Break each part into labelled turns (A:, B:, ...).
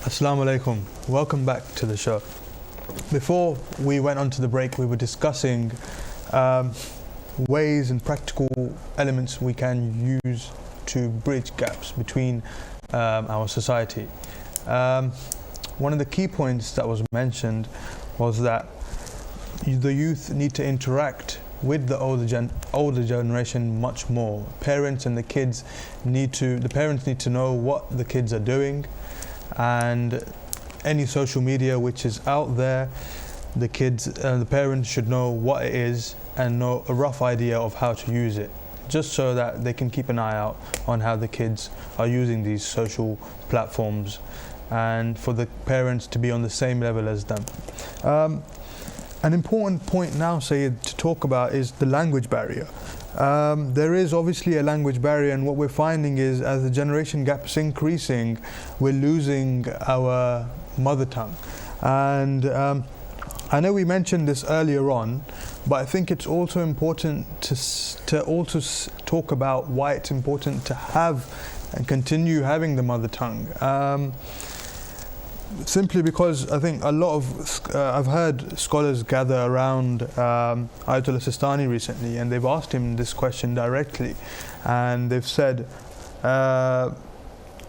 A: Assalamu alaikum. Welcome back to the show. Before we went on to the break, we were discussing ways and practical elements we can use to bridge gaps between our society. One of the key points that was mentioned was that the youth need to interact with the older generation much more. Parents and the parents need to know what the kids are doing, and any social media which is out there, the parents should know what it is and know a rough idea of how to use it, just so that they can keep an eye out on how the kids are using these social platforms, and for the parents to be on the same level as them. An important point now, Sayyid, to talk about is the language barrier. There is obviously a language barrier, and what we're finding is as the generation gap is increasing, we're losing our mother tongue. And I know we mentioned this earlier on, but I think it's also important to also talk about why it's important to have and continue having the mother tongue. Simply because I think a lot of I've heard scholars gather around Ayatollah Sistani recently, and they've asked him this question directly, and they've said Ayatollah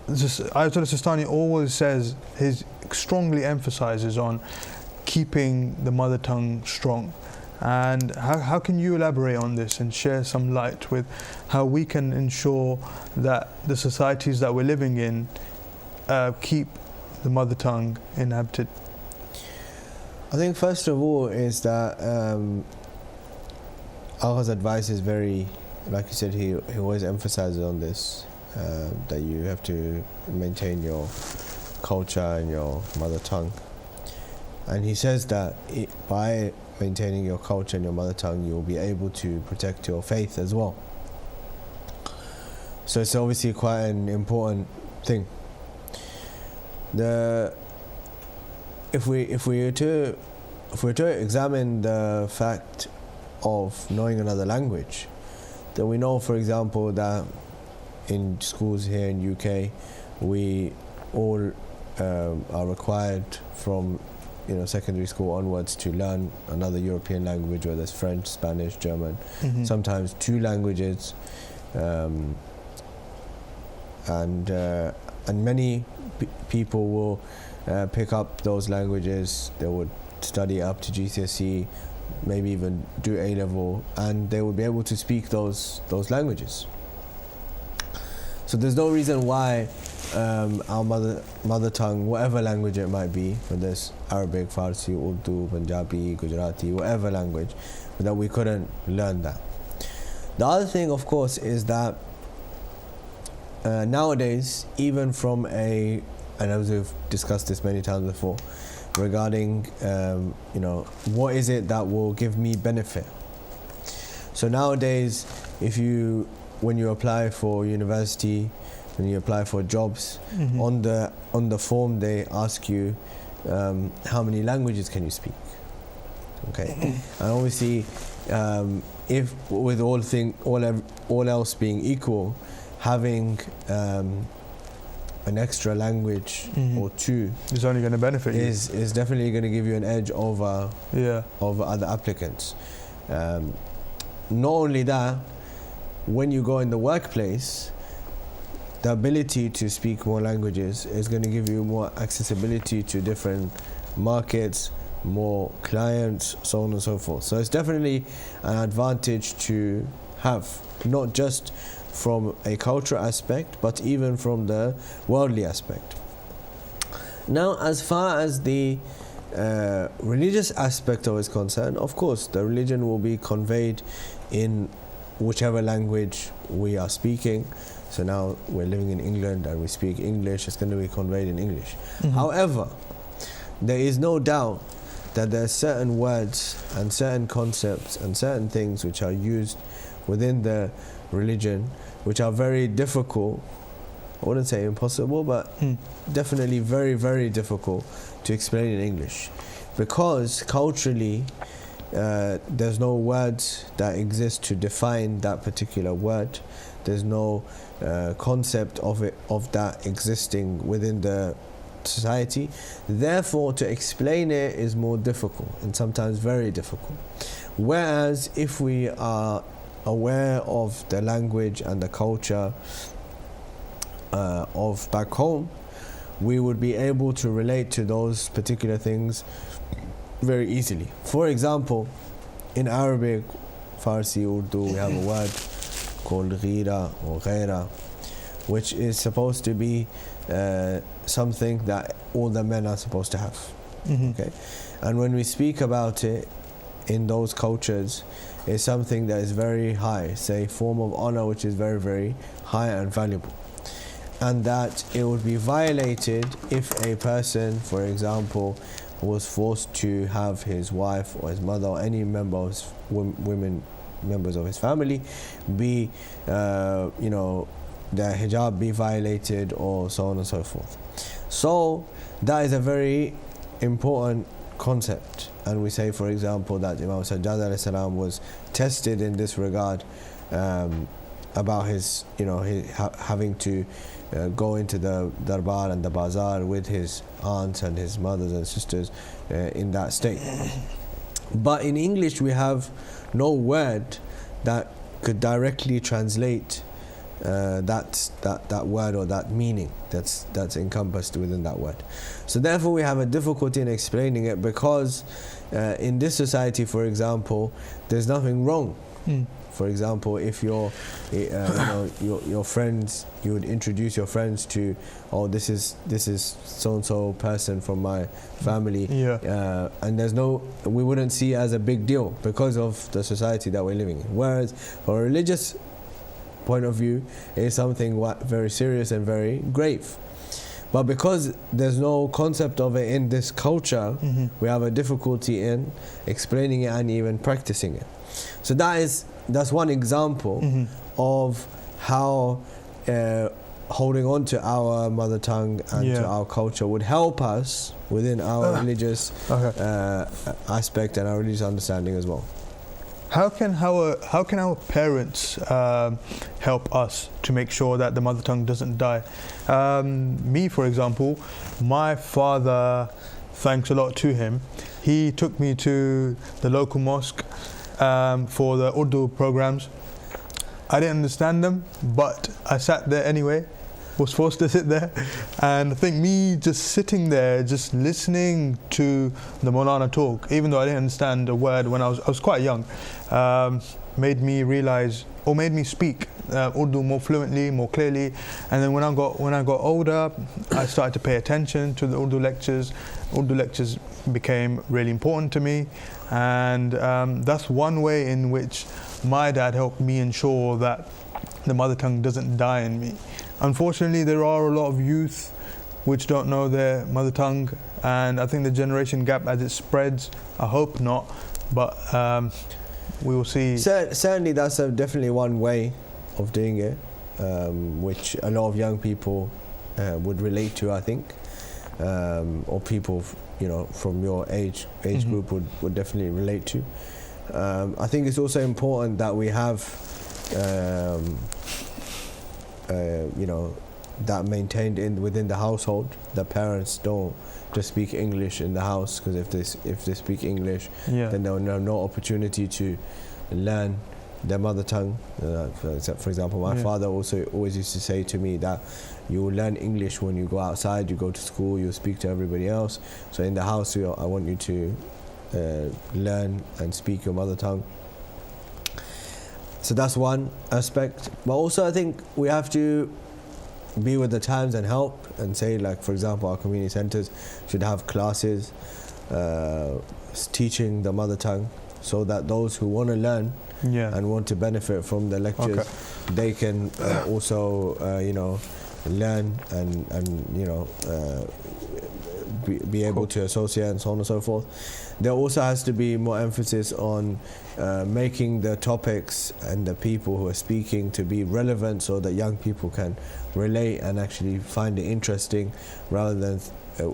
A: Sistani always says, he strongly emphasizes on keeping the mother tongue strong. And how can you elaborate on this and share some light with how we can ensure that the societies that we're living in keep the mother tongue inhabited?
B: I think first of all is that Agha's advice is very, like you said, he always emphasizes on this, that you have to maintain your culture and your mother tongue. And he says that by maintaining your culture and your mother tongue, you'll be able to protect your faith as well. So it's obviously quite an important thing. If we were to examine the fact of knowing another language, then we know, for example, that in schools here in UK, we all are required from secondary school onwards to learn another European language, whether it's French, Spanish, German, sometimes two languages, and many people will pick up those languages. They would study up to GCSE, maybe even do A-level, and they would be able to speak those languages. So there's no reason why our mother tongue, whatever language it might be, whether it's Arabic, Farsi, Urdu, Punjabi, Gujarati, whatever language, that we couldn't learn that. The other thing, of course, is that nowadays, even from and as we've discussed this many times before, regarding what is it that will give me benefit. So nowadays, when you apply for university, when you apply for jobs, on the form they ask you how many languages can you speak. Okay, and obviously, if with all else being equal, having an extra language or two
A: is only going to benefit you.
B: Is definitely going to give you an edge over other applicants. Not only that, when you go in the workplace, the ability to speak more languages is going to give you more accessibility to different markets, more clients, so on and so forth. So it's definitely an advantage to have, not just from a cultural aspect, but even from the worldly aspect. Now, as far as the religious aspect of it is concerned, of course, the religion will be conveyed in whichever language we are speaking. So now we're living in England and we speak English, it's going to be conveyed in English. However, there is no doubt that there are certain words and certain concepts and certain things which are used within the religion which are very difficult. I wouldn't say impossible, but definitely very, very difficult to explain in English, because culturally there's no words that exist to define that particular word. There's no concept of that existing within the society. Therefore, to explain it is more difficult and sometimes very difficult. Whereas if we are aware of the language and the culture of back home, we would be able to relate to those particular things very easily. For example, in Arabic, Farsi, Urdu, we have a word called ghira or ghaira, which is supposed to be something that all the men are supposed to have. Okay, and when we speak about it in those cultures, it's something that is very high, say form of honor, which is very, very high and valuable, and that it would be violated if a person, for example, was forced to have his wife or his mother or any member of his members of his family be their hijab be violated, or so on and so forth. So that is a very important concept, and we say, for example, that Imam Sajjad alayhi salam was tested in this regard about his having to go into the darbar and the bazaar with his aunts and his mothers and sisters in that state. But in English we have no word that could directly translate that word or that meaning that's encompassed within that word. So therefore we have a difficulty in explaining it, because in this society, for example, there's nothing wrong. For example, if your friends, you would introduce your friends to, oh, this is so and so person from my family, and we wouldn't see it as a big deal because of the society that we're living in. Whereas from a religious point of view, it is something very serious and very grave. But because there's no concept of it in this culture, we have a difficulty in explaining it and even practicing it. So that's one example of how holding on to our mother tongue and to our culture would help us within our religious aspect and our religious understanding as well.
A: How can our parents help us to make sure that the mother tongue doesn't die? Me, for example, my father, thanks a lot to him, he took me to the local mosque for the Urdu programs. I didn't understand them, but I sat there anyway, was forced to sit there. And I think me just sitting there, just listening to the Maulana talk, even though I didn't understand a word when I was quite young, made me realize, or made me speak Urdu more fluently, more clearly. And then when I got older, I started to pay attention to the Urdu lectures. Urdu lectures became really important to me, and that's one way in which my dad helped me ensure that the mother tongue doesn't die in me. Unfortunately, there are a lot of youth which don't know their mother tongue, and I think the generation gap as it spreads, I hope not, but we will see.
B: Certainly that's definitely one way of doing it, which a lot of young people would relate to, I think, or people from your age group would definitely relate to. I think it's also important that we have that maintained within the household. The parents don't just speak English in the house, because if they speak English, then they'll have no opportunity to learn their mother tongue. For example, my father also always used to say to me that you will learn English when you go outside, you go to school, you speak to everybody else. So in the house, I want you to learn and speak your mother tongue. So that's one aspect. But also I think we have to be with the times and help and say, like, for example, our community centers should have classes teaching the mother tongue, so that those who want to learn and want to benefit from the lectures, they can also learn and be able to associate and so on and so forth. There also has to be more emphasis on making the topics and the people who are speaking to be relevant, so that young people can relate and actually find it interesting, rather than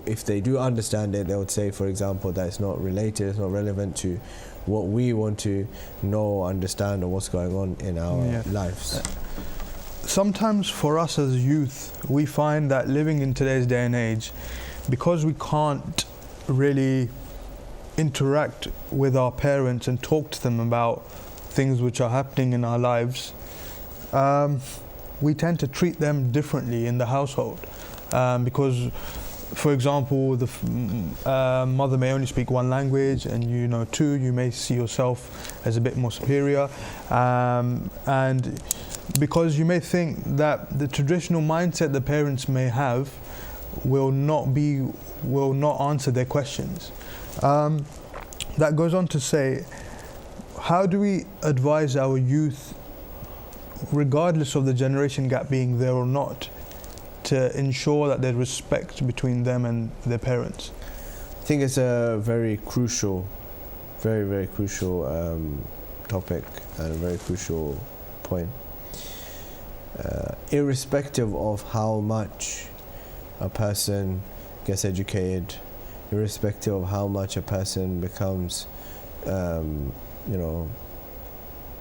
B: if they do understand it, they would say, for example, that it's not related, it's not relevant to what we want to know or understand, or what's going on in our lives.
A: Sometimes for us as youth, we find that living in today's day and age, because we can't really interact with our parents and talk to them about things which are happening in our lives, we tend to treat them differently in the household, because, for example, the mother may only speak one language, and you know two, you may see yourself as a bit more superior, and because you may think that the traditional mindset the parents may have will not answer their questions. That goes on to say, how do we advise our youth, regardless of the generation gap being there or not, to ensure that there's respect between them and their parents?
B: I think it's a very crucial, very crucial topic, and a very crucial point. Irrespective of how much a person gets educated, irrespective of how much a person becomes,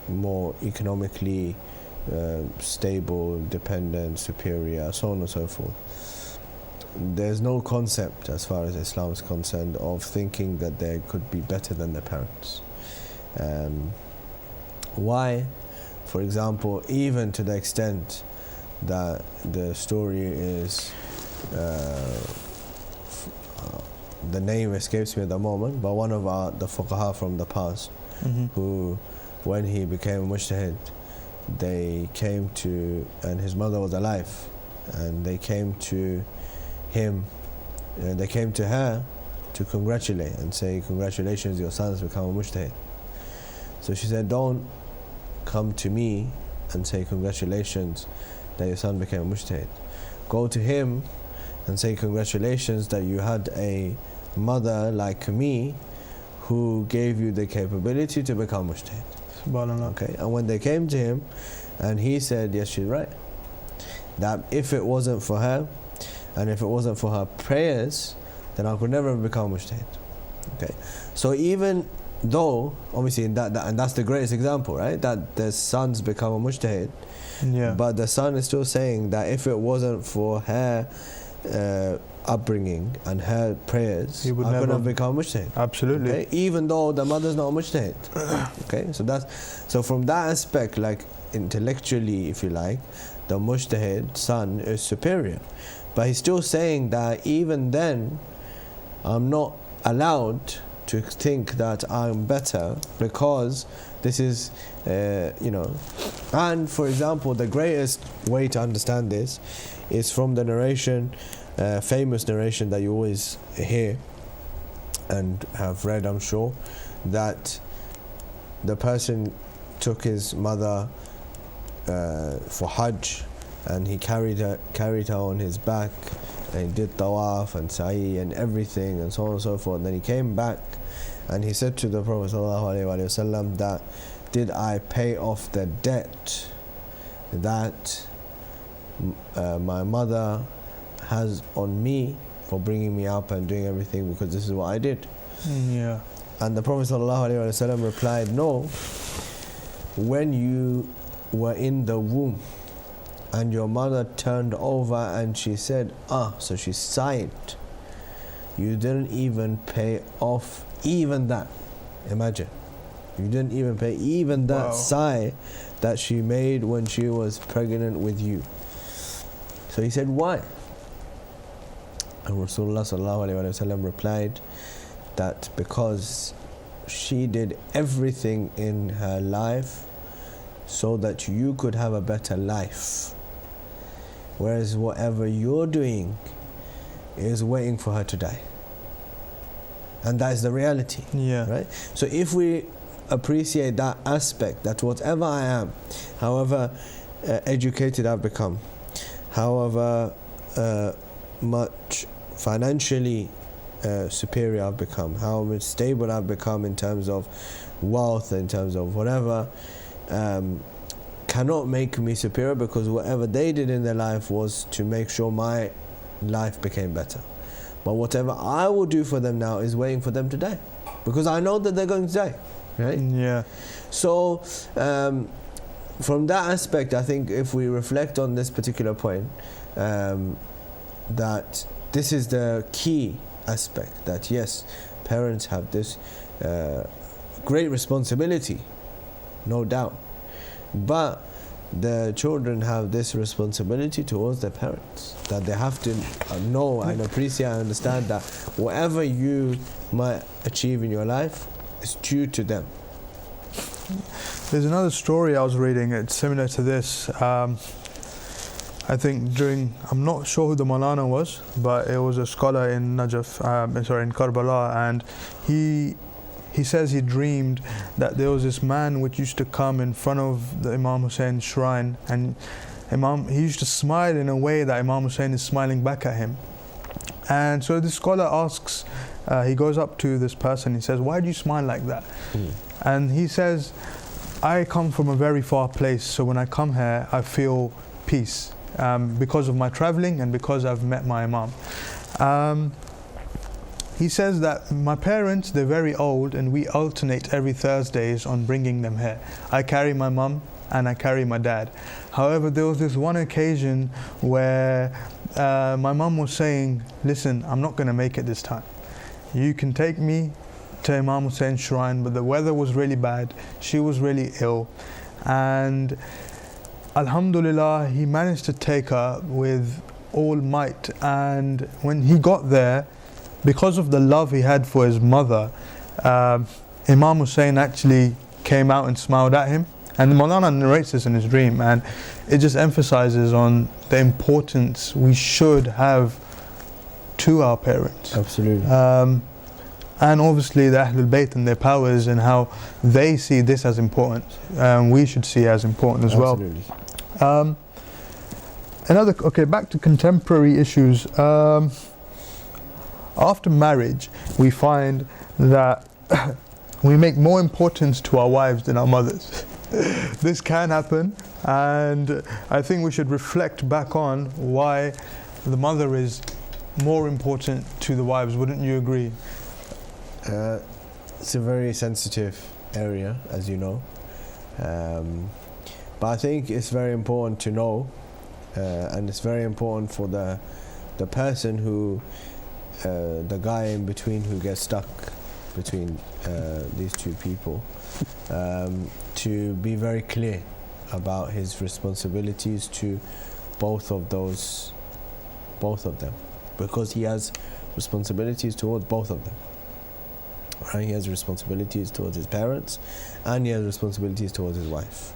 B: more economically stable, dependent, superior, so on and so forth, there's no concept, as far as Islam is concerned, of thinking that they could be better than their parents. Why? For example, even to the extent that the story is, the name escapes me at the moment, but one of the fuqaha from the past, who, when he became a mujtahid, they came to, and his mother was alive, and they came to him, they came to her to congratulate and say, congratulations, your son has become a mujtahid. So she said, don't come to me and say congratulations that your son became a mujtahid. Go to him and say congratulations that you had a mother like me who gave you the capability to become mujtahid. Okay, and when they came to him, and he said, yes, she's right, that if it wasn't for her, and if it wasn't for her prayers, then I could never have become mujtahid. Okay, so even though, obviously, and that's the greatest example, right? That the son's become a mujtahid, but the son is still saying that if it wasn't for her upbringing and her prayers, I couldn't have become mujtahid.
A: Absolutely.
B: Okay? Even though the mother's not a mujtahid. Okay, so from that aspect, like intellectually, if you like, the mujtahid son is superior, but he's still saying that even then, I'm not allowed to think that I'm better because this is, and for example, the greatest way to understand this is from the narration, famous narration that you always hear and have read, I'm sure, that the person took his mother for Hajj, and he carried her on his back, and he did tawaf and sa'i and everything and so on and so forth. And then he came back and he said to the Prophet ﷺ that, did I pay off the debt that my mother has on me for bringing me up and doing everything, because this is what I did? And the Prophet ﷺ replied, no, when you were in the womb and your mother turned over and she said, so she sighed, you didn't even pay off even that. Imagine, you didn't even pay even that sigh that she made when she was pregnant with you. So he said, why? And Rasulullah ﷺ replied that because she did everything in her life so that you could have a better life, whereas whatever you're doing is waiting for her to die. And that is the reality, right? So if we appreciate that aspect, that whatever I am, however educated I've become, however much financially superior I've become, how much stable I've become in terms of wealth, in terms of whatever, cannot make me superior, because whatever they did in their life was to make sure my life became better. But whatever I will do for them now is waiting for them to die, because I know that they're going to die, right? So from that aspect, I think if we reflect on this particular point, that this is the key aspect, that yes, parents have this great responsibility, no doubt, but the children have this responsibility towards their parents, that they have to know and appreciate and understand that whatever you might achieve in your life is due to them.
A: There's another story I was reading, it's similar to this. I think I'm not sure who the Maulana was, but it was a scholar in in Karbala, and he says he dreamed that there was this man which used to come in front of the Imam Hussein's shrine, and he used to smile in a way that Imam Hussein is smiling back at him. And so the scholar asks, he goes up to this person, he says, why do you smile like that? And he says, I come from a very far place, so when I come here I feel peace because of my traveling and because I've met my Imam. He says that my parents, they're very old, and we alternate every Thursdays on bringing them here. I carry my mum and I carry my dad. However, there was this one occasion where my mum was saying, listen, I'm not going to make it this time. You can take me to Imam Hussein's shrine, but the weather was really bad. She was really ill. And Alhamdulillah, he managed to take her with all might. And when he got there, because of the love he had for his mother, Imam Hussein actually came out and smiled at him. And Maulana narrates this in his dream, and it just emphasizes on the importance we should have to our parents.
B: Absolutely.
A: And obviously the Ahlul Bayt and their powers and how they see this as important, we should see as important as
B: Absolutely.
A: Well. Back to contemporary issues. After marriage, we find that we make more importance to our wives than our mothers. This can happen, and I think we should reflect back on why the mother is more important to the wives. Wouldn't you agree?
B: It's a very sensitive area, as you know, but I think it's very important to know, and it's very important for the person who the guy in between who gets stuck between these two people, to be very clear about his responsibilities to both of them, because he has responsibilities towards both of them. Right? He has responsibilities towards his parents, and he has responsibilities towards his wife,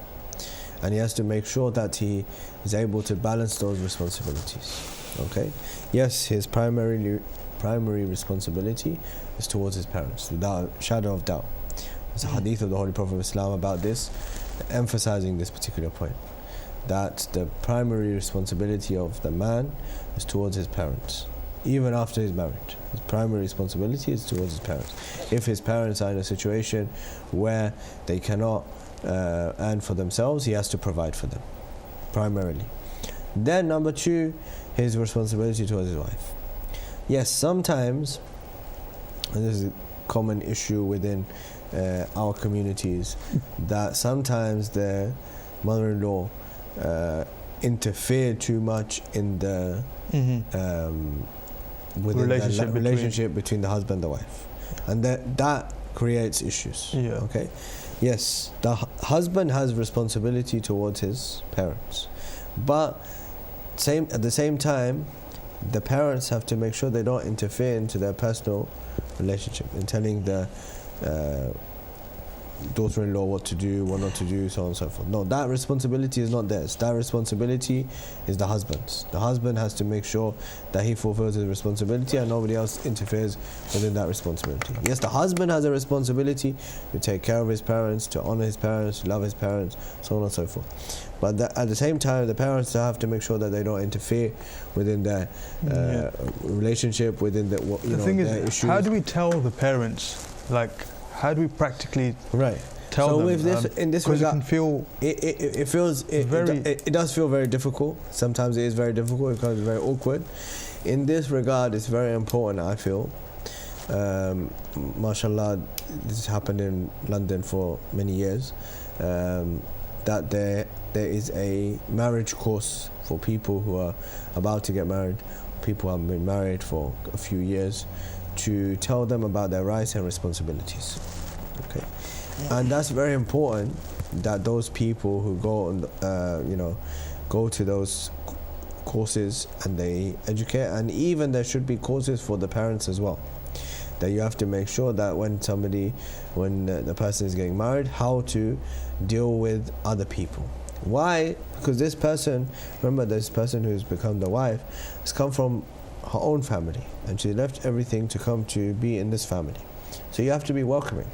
B: and he has to make sure that he is able to balance those responsibilities. Okay? Yes, his primary responsibility is towards his parents, without a shadow of doubt. There's a hadith of the Holy Prophet of Islam about this, emphasizing this particular point, that the primary responsibility of the man is towards his parents, even after he's married. His primary responsibility is towards his parents. If his parents are in a situation where they cannot earn for themselves, he has to provide for them, primarily. Then number two, his responsibility towards his wife. Yes, sometimes, and this is a common issue within our communities, that sometimes the mother-in-law interfere too much in the within the relationship between the husband and the wife, and that creates issues.
A: Yeah.
B: Okay. Yes, the husband has responsibility towards his parents, but at the same time, the parents have to make sure they don't interfere into their personal relationship in telling the daughter-in-law what to do, what not to do, so on and so forth. No, that responsibility is not theirs. That responsibility is the husband's. The husband has to make sure that he fulfills his responsibility and nobody else interferes within that responsibility. Yes, the husband has a responsibility to take care of his parents, to honor his parents, to love his parents, so on and so forth. But at the same time, the parents have to make sure that they don't interfere within their relationship, within the
A: thing is,
B: issues.
A: how do we tell the parents, how do we practically tell them?
B: So with this, in this regard, it does feel very difficult. Sometimes it is very difficult. It becomes very awkward. In this regard, it's very important, I feel. MashaAllah, this has happened in London for many years. That there is a marriage course for people who are about to get married, people have been married for a few years, to tell them about their rights and responsibilities. Okay, and that's very important that those people who go on, go to those courses and they educate, and even there should be courses for the parents as well. That you have to make sure that when the person is getting married, how to deal with other people. Why? Because this person who's become the wife has come from her own family, and she left everything to come to be in this family. So you have to be welcoming.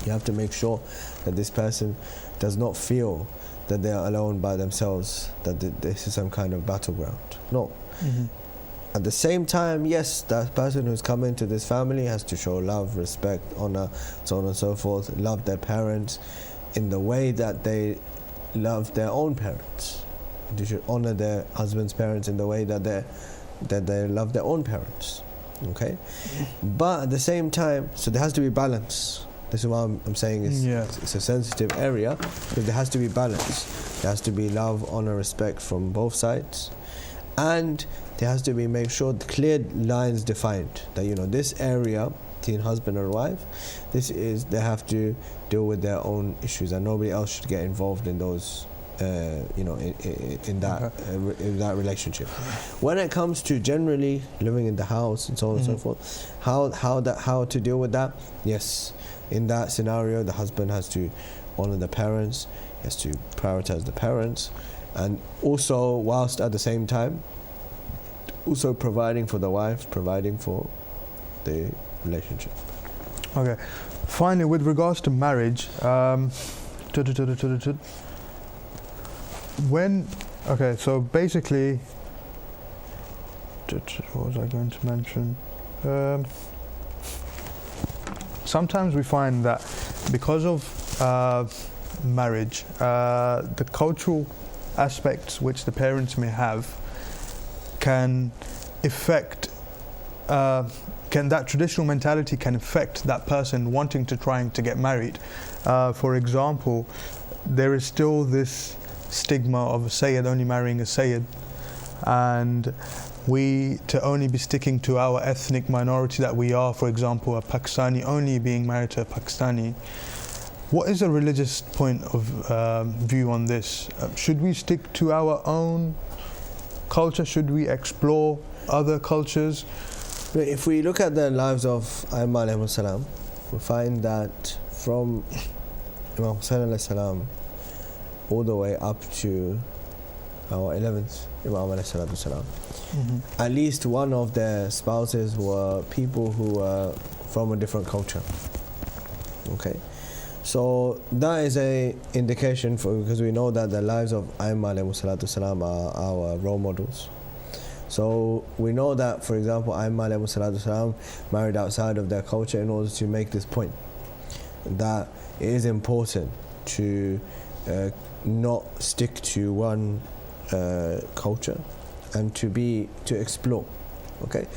B: You have to make sure that this person does not feel that they are alone by themselves, that this is some kind of battleground. No.
A: Mm-hmm.
B: At the same time, yes, that person who's come into this family has to show love, respect, honor, so on and so forth, love their parents in the way that they love their own parents. They should honor their husband's parents in the way that they love their own parents. Okay? But at the same time, so there has to be balance. This is what I'm saying, it's a sensitive area, because there has to be balance. There has to be love, honor, respect from both sides. And there has to be, make sure the clear lines defined, that this area between husband and wife, they have to deal with their own issues, and nobody else should get involved in those in that relationship. When it comes to generally living in the house and so on and so forth, how to deal with that? Yes, in that scenario, the husband has to honor the parents, he has to prioritize the parents, and also whilst at the same time also providing for the wife, providing for the relationship.
A: Okay, finally, with regards to marriage, so basically, what was I going to mention? Sometimes we find that because of marriage, the cultural aspects which the parents may have can affect, that traditional mentality can affect that person wanting to trying to get married. For example, there is still this stigma of a Sayyid only marrying a Sayyid, and we to only be sticking to our ethnic minority that we are, for example, a Pakistani only being married to a Pakistani. What is a religious point of view on this? Should we stick to our own culture? Should we explore other cultures?
B: If we look at the lives of Aimma alayhi salam, we find that from Imam Hussain alayhi salam all the way up to our 11th Imam alayhi salam, at least one of their spouses were people who were from a different culture. Okay, so that is a indication because we know that the lives of Aimma alayhi salam are our role models. So we know that, for example, Aimma alayhi salam married outside of their culture in order to make this point, that it is important to not stick to one culture and to explore. Okay,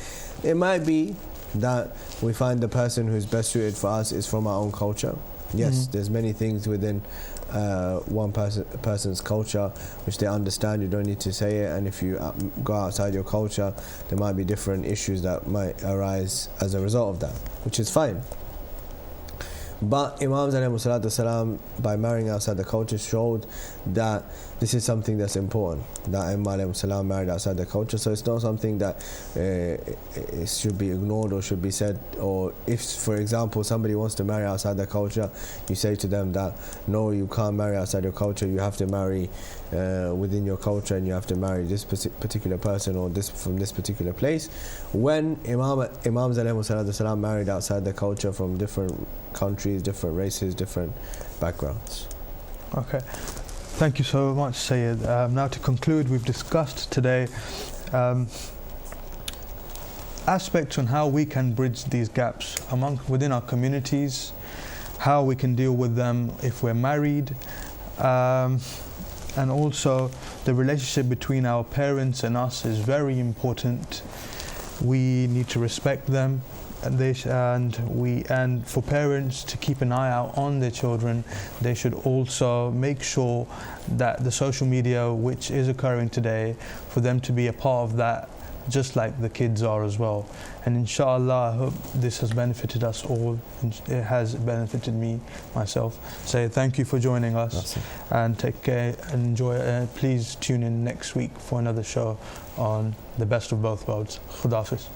B: it might be that we find the person who's best suited for us is from our own culture. Yes, there's many things within one person's culture which they understand. You don't need to say it, and if you go outside your culture, there might be different issues that might arise as a result of that, which is fine. But Imams alayhi salam, by marrying outside the culture, showed that this is something that's important, that Aimma alayhi salam married outside the culture. So it's not something that it should be ignored or should be said. Or if, for example, somebody wants to marry outside their culture, you say to them that no, you can't marry outside your culture, you have to marry within your culture, and you have to marry this particular person or this from this particular place. When Imams alayhi salam married outside their culture from different countries, different races, different backgrounds.
A: Okay, thank you so much, Sayyid. Now to conclude, we've discussed today aspects on how we can bridge these gaps within our communities, how we can deal with them if we're married, and also the relationship between our parents and us is very important. We need to respect them, and for parents to keep an eye out on their children. They should also make sure that the social media which is occurring today, for them to be a part of that just like the kids are as well. And inshallah, I hope this has benefited us all. It has benefited me, myself. So thank you for joining us, and take care and enjoy. Please tune in next week for another show on the best of both worlds. Khudafis.